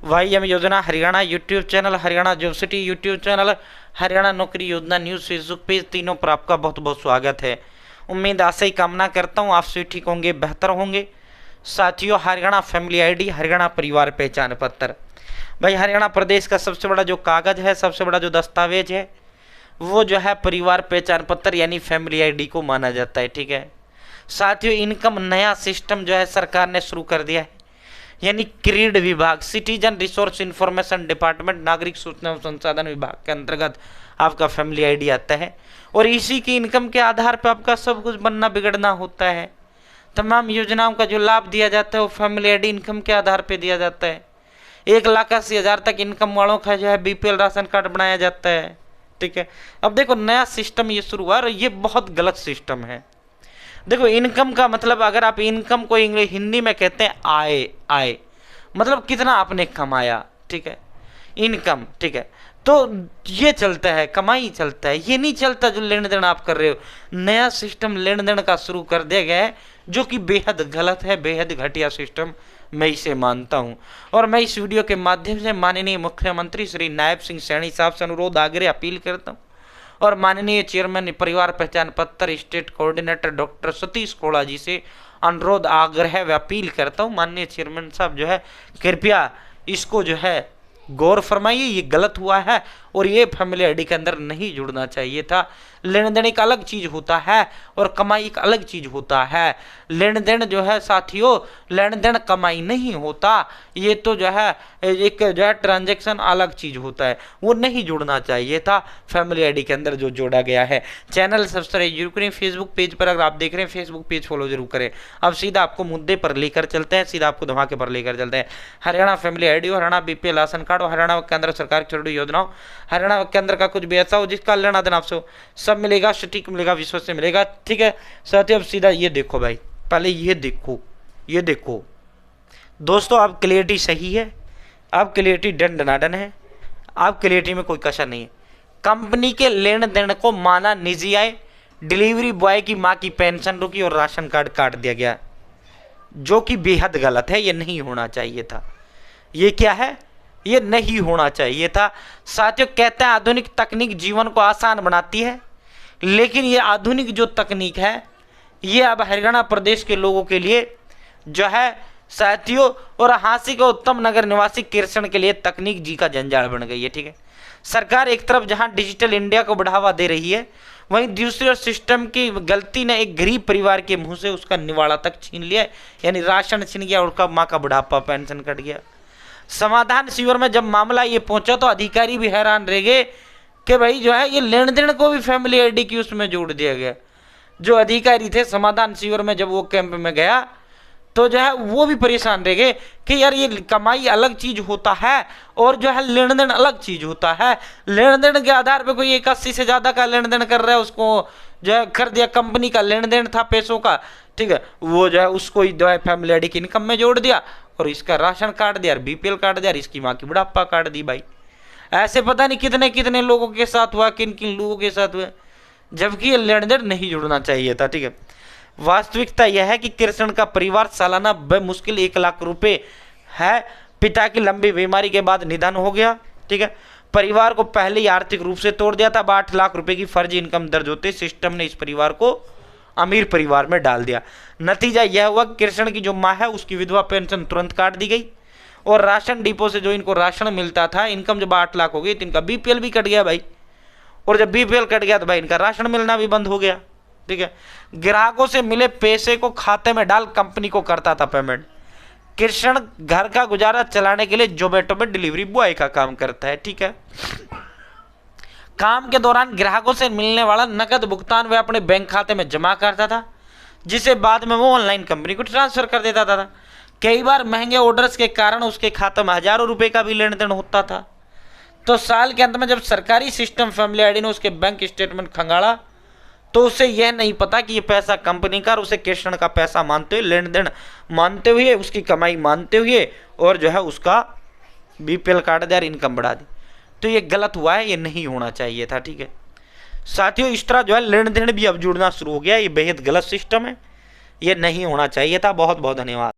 वाईएम योजना Haryana YouTube channel, Haryana job city YouTube channel, Haryana नौकरी योजना न्यूज़ फेसबुक पेज, तीनों पर आपका बहुत बहुत स्वागत है। उम्मीद आशा ही कामना करता हूँ आप सभी ठीक होंगे, बेहतर होंगे। साथियों, हरियाणा फैमिली आईडी, हरियाणा परिवार पहचान पत्र, भाई हरियाणा प्रदेश का सबसे बड़ा जो कागज़ है, सबसे बड़ा जो दस्तावेज है, वो जो है परिवार पहचान पत्र यानी फैमिली आईडी को माना जाता है। ठीक है साथियों, इनकम नया सिस्टम जो है सरकार ने शुरू कर दिया है, यानी क्रीड विभाग, सिटीजन रिसोर्स इंफॉर्मेशन डिपार्टमेंट, नागरिक सूचना एवं संसाधन विभाग के अंतर्गत आपका फैमिली आईडी आता है। और इसी की इनकम के आधार पर आपका सब कुछ बनना बिगड़ना होता है। तमाम योजनाओं का जो लाभ दिया जाता है वो फैमिली आईडी इनकम के आधार पर दिया जाता है। 1,80,000 तक इनकम वालों का जो है बीपीएल राशन कार्ड बनाया जाता है। ठीक है, अब देखो नया सिस्टम ये शुरू हुआ और ये बहुत गलत सिस्टम है। देखो इनकम का मतलब, अगर आप इनकम को इंग्लिश हिंदी में कहते हैं आय, आय मतलब कितना आपने कमाया। ठीक है, इनकम। ठीक है, तो ये चलता है, कमाई चलता है, ये नहीं चलता जो लेन देन आप कर रहे हो। नया सिस्टम लेन देन का शुरू कर दिया गया है जो कि बेहद गलत है, बेहद घटिया सिस्टम मैं इसे मानता हूं। और मैं इस वीडियो के माध्यम से माननीय मुख्यमंत्री श्री नायब सिंह सैनी साहब से अनुरोध आग्रह अपील करता हूं और माननीय चेयरमैन परिवार पहचान पत्र स्टेट कोऑर्डिनेटर डॉक्टर सतीश कोड़ा जी से अनुरोध आग्रह व अपील करता हूं। माननीय चेयरमैन साहब जो है कृपया इसको जो है गौर फरमाइए, ये गलत हुआ है और ये फैमिली आईडी के अंदर नहीं जुड़ना चाहिए था। लेन देन एक अलग चीज़ होता है और कमाई एक अलग चीज़ होता है। लेन देन जो है साथियों, लेन देन कमाई नहीं होता, ये तो जो है एक जो है ट्रांजैक्शन अलग चीज़ होता है, वो नहीं जुड़ना चाहिए था फैमिली आईडी के अंदर जो जोड़ा गया है। चैनल सब्सक्राइब जरूर करें, फेसबुक पेज पर अगर आप देख रहे हैं फेसबुक पेज फॉलो जरूर करें। अब सीधा आपको मुद्दे पर लेकर चलते हैं, सीधा आपको धमाके पर लेकर चलते हैं। Haryana family ID, Haryana BPL ration card और हरियाणा केंद्र सरकार की छोटी योजनाओं, हरियाणा केंद्र का कुछ भी ऐसा हो जिसका लेना देना आपसे सब मिलेगा, सटीक मिलेगा, विश्वास से मिलेगा। ठीक है साथियों, अब सीधा ये देखो भाई, पहले ये देखो, ये देखो दोस्तों, आप क्लियरिटी सही है, आप क्लियरिटी डन डनाडन है, आप क्लियरिटी में कोई कसर नहीं है। कंपनी के लेन देन को माना निजी आय, डिलीवरी बॉय की मां की पेंशन रुकी और राशन कार्ड काट दिया गया, जो कि बेहद गलत है, ये नहीं होना चाहिए था। ये क्या है, ये नहीं होना चाहिए था। साथियों कहते हैं आधुनिक तकनीक जीवन को आसान बनाती है, लेकिन ये आधुनिक जो तकनीक है ये अब हरियाणा प्रदेश के लोगों के लिए जो है साथियों, और हांसी के उत्तम नगर निवासी कृष्ण के लिए तकनीक जी का जंजाल बन गई है। ठीक है, सरकार एक तरफ जहां डिजिटल इंडिया को बढ़ावा दे रही है, वहीं दूसरी ओर सिस्टम की गलती ने एक गरीब परिवार के मुंह से उसका निवाड़ा तक छीन लिया, यानी राशन छीन गया, उसका माँ का बुढ़ापा पेंशन कट गया। समाधान शिविर में जब मामला ये पहुंचा तो अधिकारी भी हैरान रह गए कि भाई जो है ये लेन देन को भी फैमिली आईडी की उसमें जोड़ दिया गया। जो अधिकारी थे समाधान शिविर में जब वो कैंप में गया तो जो है वो भी परेशान रह गए कि यार ये कमाई अलग चीज होता है और जो है लेन देन अलग चीज होता है। लेन देन के आधार पे कोई 81 से ज्यादा का लेन देन कर रहा है, उसको जो है कर दिया, कंपनी का लेन देन था पैसों का। ठीक है, वो जो है उसको जो है फैमिली आईडी की इनकम में जोड़ दिया और इसका राशन काट दिया, बीपीएल काट दिया, इसकी माँ की बुढ़ापा काट दी। भाई ऐसे पता नहीं कितने कितने लोगों के साथ हुआ, किन किन लोगों के साथ हुआ, जबकि ये लेन देन नहीं जुड़ना चाहिए था। ठीक है, वास्तविकता यह है कि कृष्ण का परिवार सालाना मुश्किल 1 लाख रुपए है। पिता की लंबी बीमारी के बाद निधन हो गया। ठीक है, परिवार को पहले ही आर्थिक रूप से तोड़ दिया था। अब 8 लाख रुपए की फर्जी इनकम दर्ज होते सिस्टम ने इस परिवार को अमीर परिवार में डाल दिया। नतीजा यह हुआ कि कृष्ण की जो माँ है उसकी विधवा पेंशन तुरंत काट दी गई और राशन डिपो से जो इनको राशन मिलता था, इनकम जब 8 लाख हो गई तो इनका बीपीएल भी कट गया भाई, और जब बीपीएल कट गया तो भाई इनका राशन मिलना भी बंद हो गया। ठीक है, ग्राहकों से मिले पैसे को खाते में डाल कंपनी को करता था पेमेंट। कृष्ण घर का गुजारा चलाने के लिए जोमेटो में डिलीवरी बॉय का काम करता है। ठीक है, काम के दौरान ग्राहकों से मिलने वाला नकद भुगतान वह अपने बैंक खाते में जमा करता था, जिसे बाद में वो ऑनलाइन कंपनी को ट्रांसफर कर देता था। कई बार महंगे ऑर्डर्स के कारण उसके खाते में हजारों रुपए का भी लेन देन होता था। तो साल के अंत में जब सरकारी सिस्टम फैमिली आईडी ने उसके बैंक स्टेटमेंट खंगाला तो उसे यह नहीं पता कि ये पैसा कंपनी का, और उसे कृष्ण का पैसा मानते हुए, लेन देन मानते हुए, उसकी कमाई मानते हुए और जो है उसका बीपीएल काट दिया, इनकम बढ़ा दी। तो ये गलत हुआ है, ये नहीं होना चाहिए था। ठीक है साथियों, इस तरह जो है लेन देन भी अब जुड़ना शुरू हो गया, ये बेहद गलत सिस्टम है, ये नहीं होना चाहिए था। बहुत बहुत धन्यवाद।